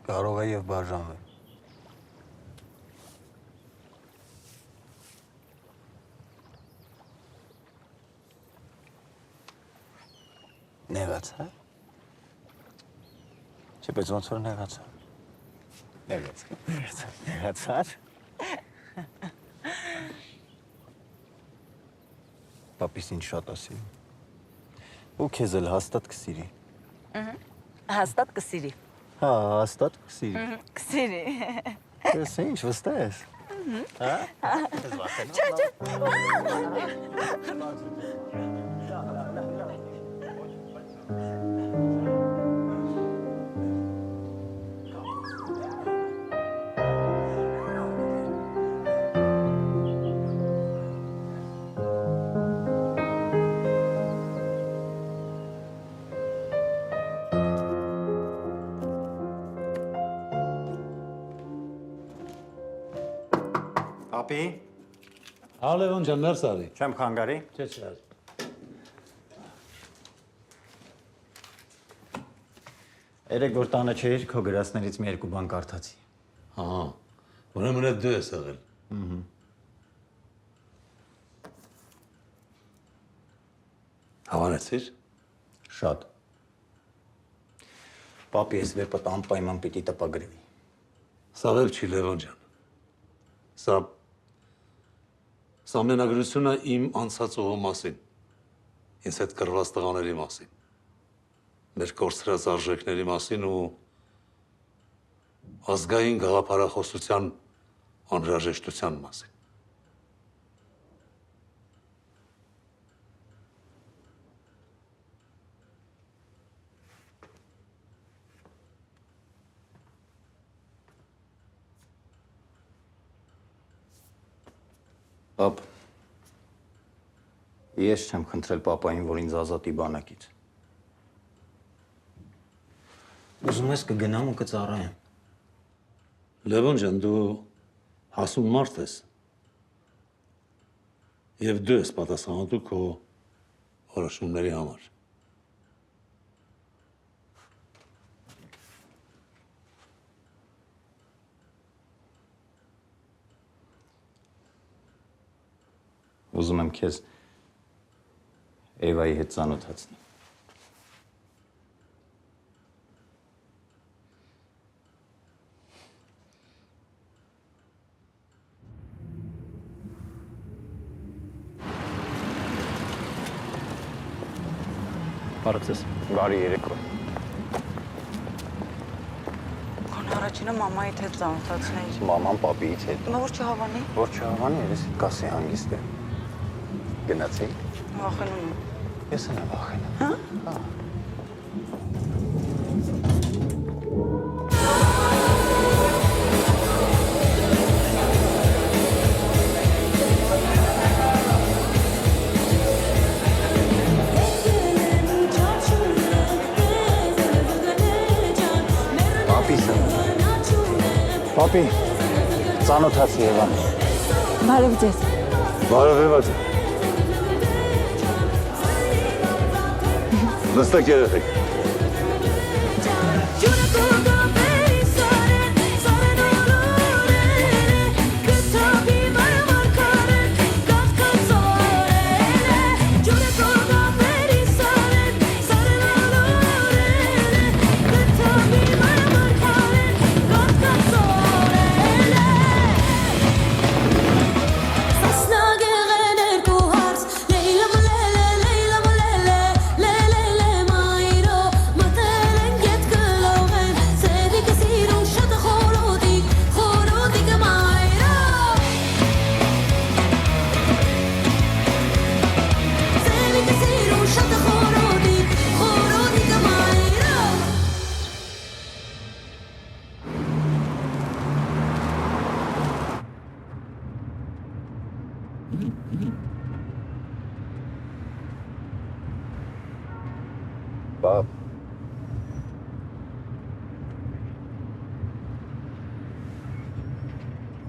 Կարող է եւ բաժանվել։ Նեղացա։ Չէ, բայց ոնց որ նեղացա։ Նեղացար։ Պապիս ինչ շատ ասի։ Ու քեզ էլ հաստատ կսիրի։ Հաստատ կսիրի։ Հա, հաստատ կսիրի։ Կսիրի։ Ես ինչ վստահ ես։ Հա? Ես վախենում։ Չէ։ Պապի, Հա Լևոն ջան, ներս արի։ չեմ խանգարի։ Չէ, չէ։ Երեք որ տանը չէիր, քո գրածներից մի երկու բան կարդացի։ Հա, ուրեմն այդ դու ես եղել։ Հավանեցիր։ Շատ։ Պապի, ես վեպը անպայման պիտի տպագրվի։ Սա վեպ չի Լևոն ջան։ Սա մենագրությունը իմ անցած ողո մասին, ինձ հետ կռված տղաների մասին, մեր կորցրած արժեքների մասին ու ազգային գաղափարախոսության անհրաժեշտության մասին։ Պապ, ես չեմ խնդրել պապային, որ ինձ ազատի բանակից։ Ուզում ես կգնամ ու կծառայեմ։ Լևոն ջան, դու հասուն մարդ ես և դու ես պատասխանատու քո որոշումների համար։ Ուզում եմ քեզ Էվայի հետ ծանոթացնի։ Բարև ձեզ։ Բարի երեկո։ Քան առաջինը մամայիդ հետ ծանոթացնեիր։ Մաման պապիից հետ։ Որ չհավանի։ Որ չհավանի, ես կասի հանգիստ եմ։ Գնացի։ Վախենում եմ։ Ես եմ վախենում։ Հա։ Հա։ Պապի, ծանոթացի Եվան։ Բարև ձեզ։ Բարև Էվա ջան։ Նստեք երեխեք։ Պապ,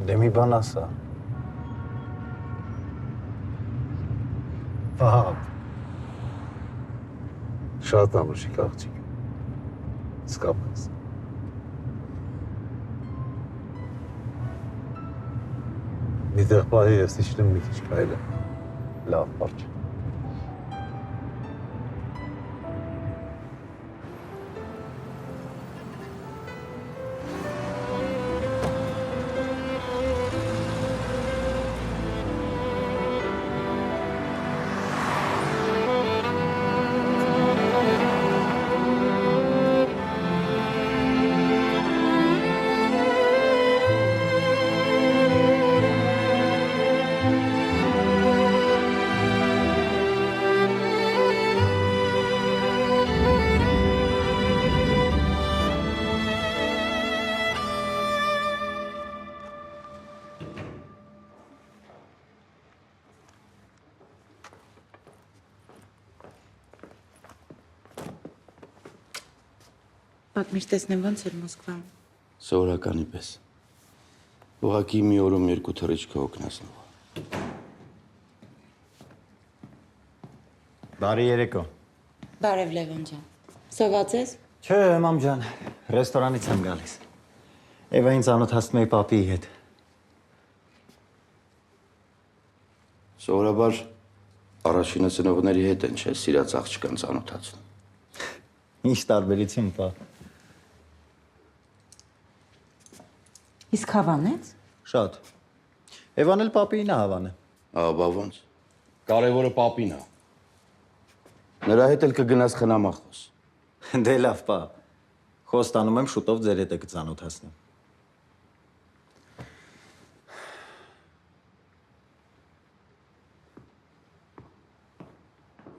դե մի բան ասա։ Պապ, շատ անուշիկ աղջիկ, իսկապես։ Մի տեղ պահի ես իջնում մի քիչ քայլը։ Լավ, բարջ։ Պատմիր տեսնեմ ոնց էր Մոսկվայում։ Սովորականի պես։ Ուղղակի մի օրում երկու թռիչք հոգնածնող։ Բարի երեկո։ Բարև Լևոն ջան։ Սոված ես։ Չէ, մամ ջան, ռեստորանից եմ գալիս։ Եվա ինձ անոթացնում էի պապիի հետ։ Սովորաբար առաջինը ծնողների հետ են, չէ, սիրած աղջկան ծանոթացնում։ Ինչ տարբերություն, պա։ Իսկ հավանեց։ Շատ։ Եվան էլ պապիին է հավանը։ Աբա ոնց։ Կարևորը պապին է։ Նրա հետ էլ կգնաս խնամախոս։ Դե լավ, պա։ Խոստանում եմ շուտով ձեր հետ կծանոթացնեմ։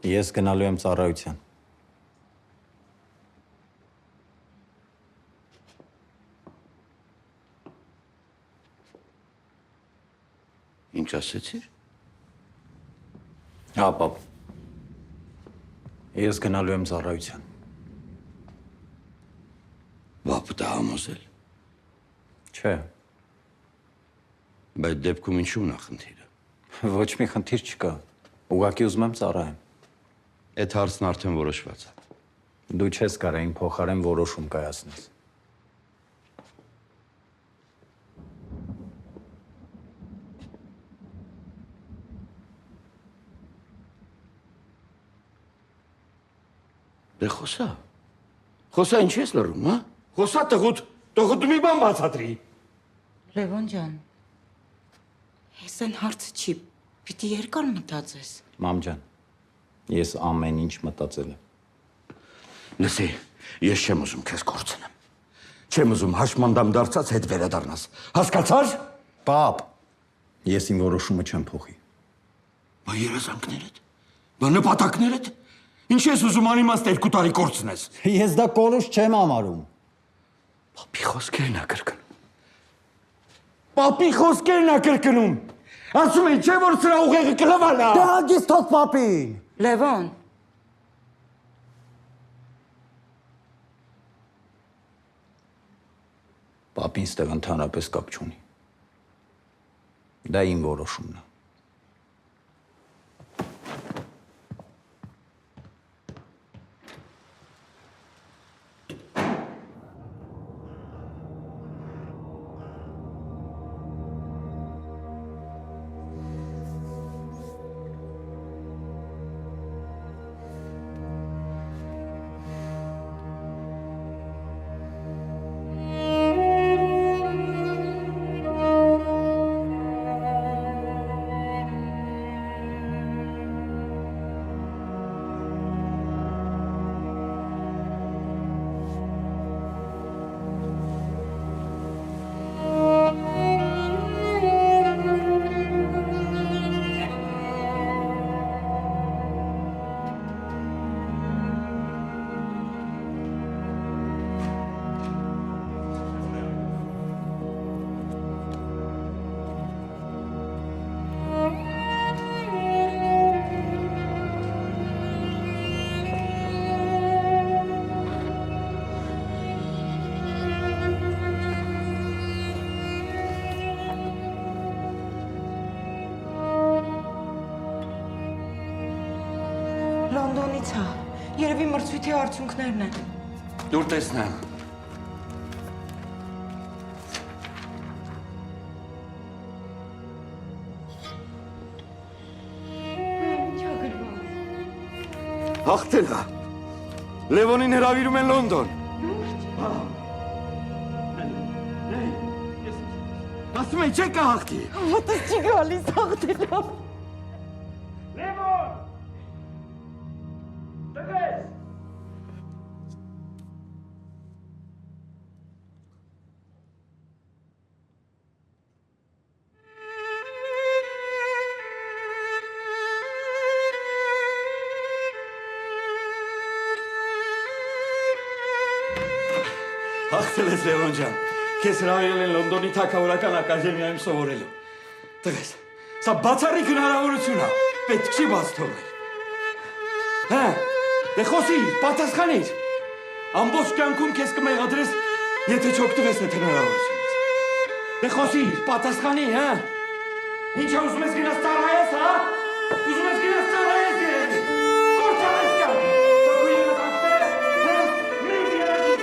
Ես գնալու եմ ծառայության։ Ինչ ասեցիր։ Հա, պապ։ Ես գնալու եմ ծառայության։ Բապը դա համոզել։ Չէ, Բայց դեպքում ինչու նախնդիրը։ ոչ մի խնդիր չկա։ Ուղղակի ուզում եմ ծառայեմ։ Այդ հարցն արդեն որոշված է։ Դու չես կարող իմ փոխարեն որոշում կայացնես։ Դե խոսա։ Խոսա ինչ ես լռում, հա։ Խոսա տղուտ մի բան բացատրի։ Լևոն ջան։ Ես այն հարցը չի։ Պիտի երկար մտածես։ Մամ ջան, ես ամեն ինչ մտածել եմ։ Լսի, ես չեմ ուզում քեզ կորցնեմ։ Չեմ ուզում հաշմանդամ դարձած հետ վերադառնաս։ Հասկացար։ Պապ, ես իմ որոշումը չեմ փոխի։ Բա երազանքներդ։ Բա նպատակներդ։ Ինչ ես ուզում անիմաստ 2 տարի կորցնես։ Ես դա կորուս չեմ համարում։ Պապի խոսքերն ա կրկնում։ Պապի խոսքերն ա կրկնում։ Ասում են, չէ՞ որ սրա ուղեղը կլվանա։ Դե հագիս թող պապին։ Լևոն։ Պապին ստեղ ընդհանրապես կապ չունի։ Դա իմ որոշումն է։ Լոնդոնից է։ Երևի մրցույթի արդյունքներն են։ Դուր տեսնեմ։ Հաղթել է։ Լևոնին հրավիրում են Լոնդոն։ Ասում եմ, չէ՞ կհաղթի։ Ոտս չի գալիս հաղթելով։ Լևոն! Տղես! Հաղթել ես Լևոն ջան, քեզ հրավիրել են Լոնդոնի թագավորական ակադեմիայում սովորելու։ Տղես, սա բացառիկ հնարավորություն է, պետք չի բաց թողնել։ Հա, դե խոսիր, պատասխանիր։ Ամբողջ կյանքում քեզ կմեղադրես, եթե չօգտվես այդ հնարավորությունից։ Դե խոսիր, պատասխանի, հա։ Ինչ ուզում ես գնաս ծառայես, հա։ Ուզում ես գնաս ծառայես երևի։ Կորցրես կյանքը։ Դու ես ակտես, հա։ Մեզ երևի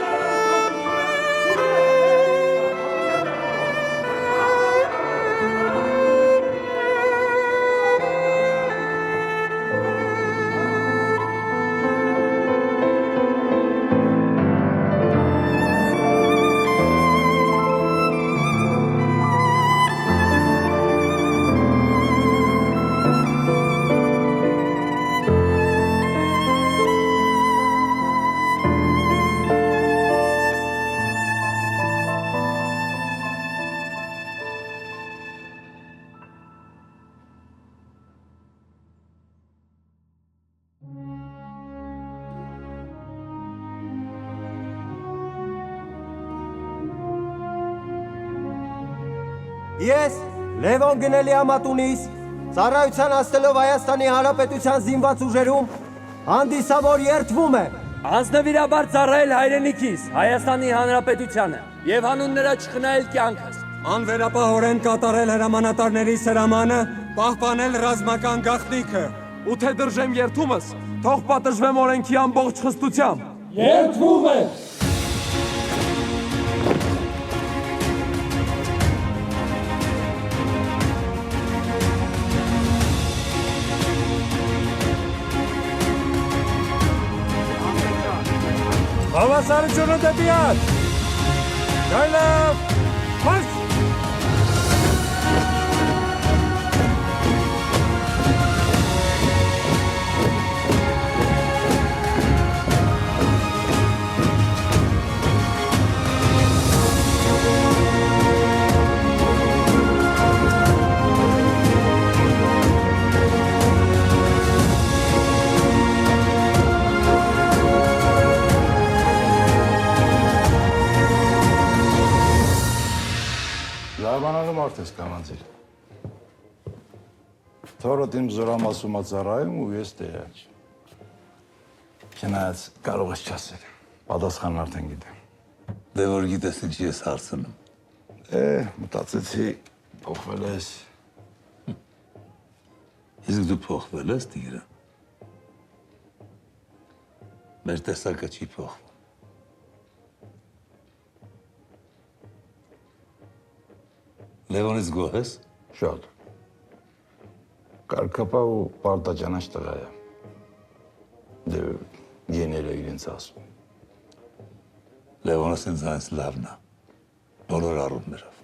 Ես Լևոն Գնելի Ամատունիս ծառայության հասնելով Հայաստանի Հանրապետության զինված ուժերում հանդիսավոր երդվում եմ Անձնվիրաբար ծառայել հայրենիքիս Հայաստանի Հանրապետությանը եւ հանուն նրա չխնայել կյանքս անվերապահորեն կատարել հրամանատարների սրամանը պահպանել ռազմական գաղտնիքը ու թե դրժեմ երդումս, թող պատժվեմ օրենքի ամբողջ խստությամբ։ Երդվում եմ Հավասարությունը դեպի աջ Գայլավ Մարշ Լավանալու մարդ ես կամանցիր։ Թորոտ իմ զորամասում ծառայում ու ես տեյաչ։ Չնայած կարող ես չասել, պատասխանն արդեն գիտեմ։ Դե որ գիտես ինչ ես հարցնում։ Մտածեցի փոխվել ես։ Իսկ դու փոխվել ես Տիգրան։ Մեր տեսակը չի փոխվում։ Լևոնից գոհ ես։ Շատ։ Կարգապահ ու պարտաճանաչ տղա է։ Դե գենել է իրենց ասում։ Լևոնս ինձ այնց լավն է։ Բոլոր առումներով։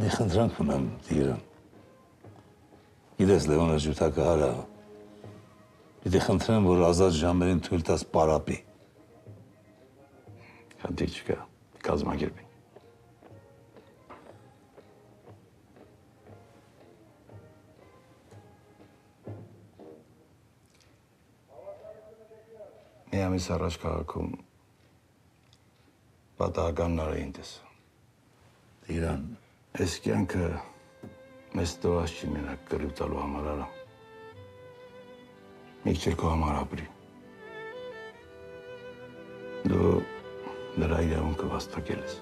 Մի խնդրանք ունեմ Տիգրան։ Գիտես Լևոնը ջութակահար է։ Պիտի խնդրեմ, որ ազատ ժամերին թույլ տաս պարապի։ Հատիկ չկա, կազմակերպի։ Մի ամիս առաջ քաղաքում պատահականներ էին տեսա։ Տիգրան, Այս կյանքը մեզ տված չի մենակ կռիվ տալու համար արա։ Մի քիչ քո համար ապրի։ Դու նրա իրավունքը վաստակել ես։